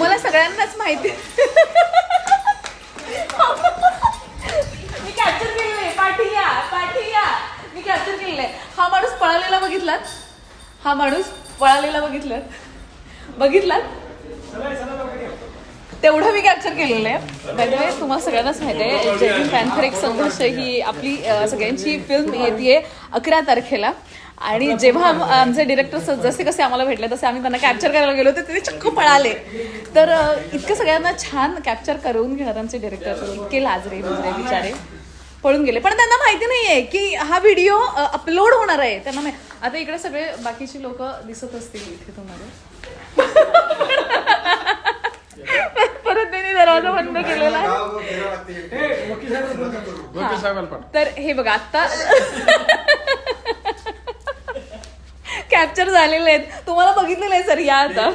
तुम्हाला सगळ्यांनाच माहिती मी कॅप्चर केलेलं आहे. पाठी या मी कॅप्चर केलेलं आहे. हा माणूस पळालेला बघितलात? हा माणूस पळालेला बघितलात? तेवढं मी कॅप्चर केलेलं आहे. बाय द वे तुम्हाला सगळ्यांनाच माहिती आहे जय भीम पॅन्थर एक संघर्ष ही आपली सगळ्यांची फिल्म येते 11 तारखेला. आणि जेव्हा आमचे डिरेक्टर जसे कसे आम्हाला भेटले तसे आम्ही त्यांना कॅप्चर करायला गेलो होते ते चक्क पळाले. तर इतकं सगळ्यांना छान कॅप्चर करून घेणार आमचे डिरेक्टर इतके लाजरे बिचारे पळून गेले. पण त्यांना माहिती नाहीये की हा व्हिडिओ अपलोड होणार आहे. त्यांना आता इकडे सगळे बाकीची लोक दिसत असतील इथे तुम्हाला. परत त्यांनी दरवाजा बंद केलेला आहे. तर हे बघा आता कॅप्चर झालेले आहेत. तुम्हाला बघितलेलं आहे सर या आता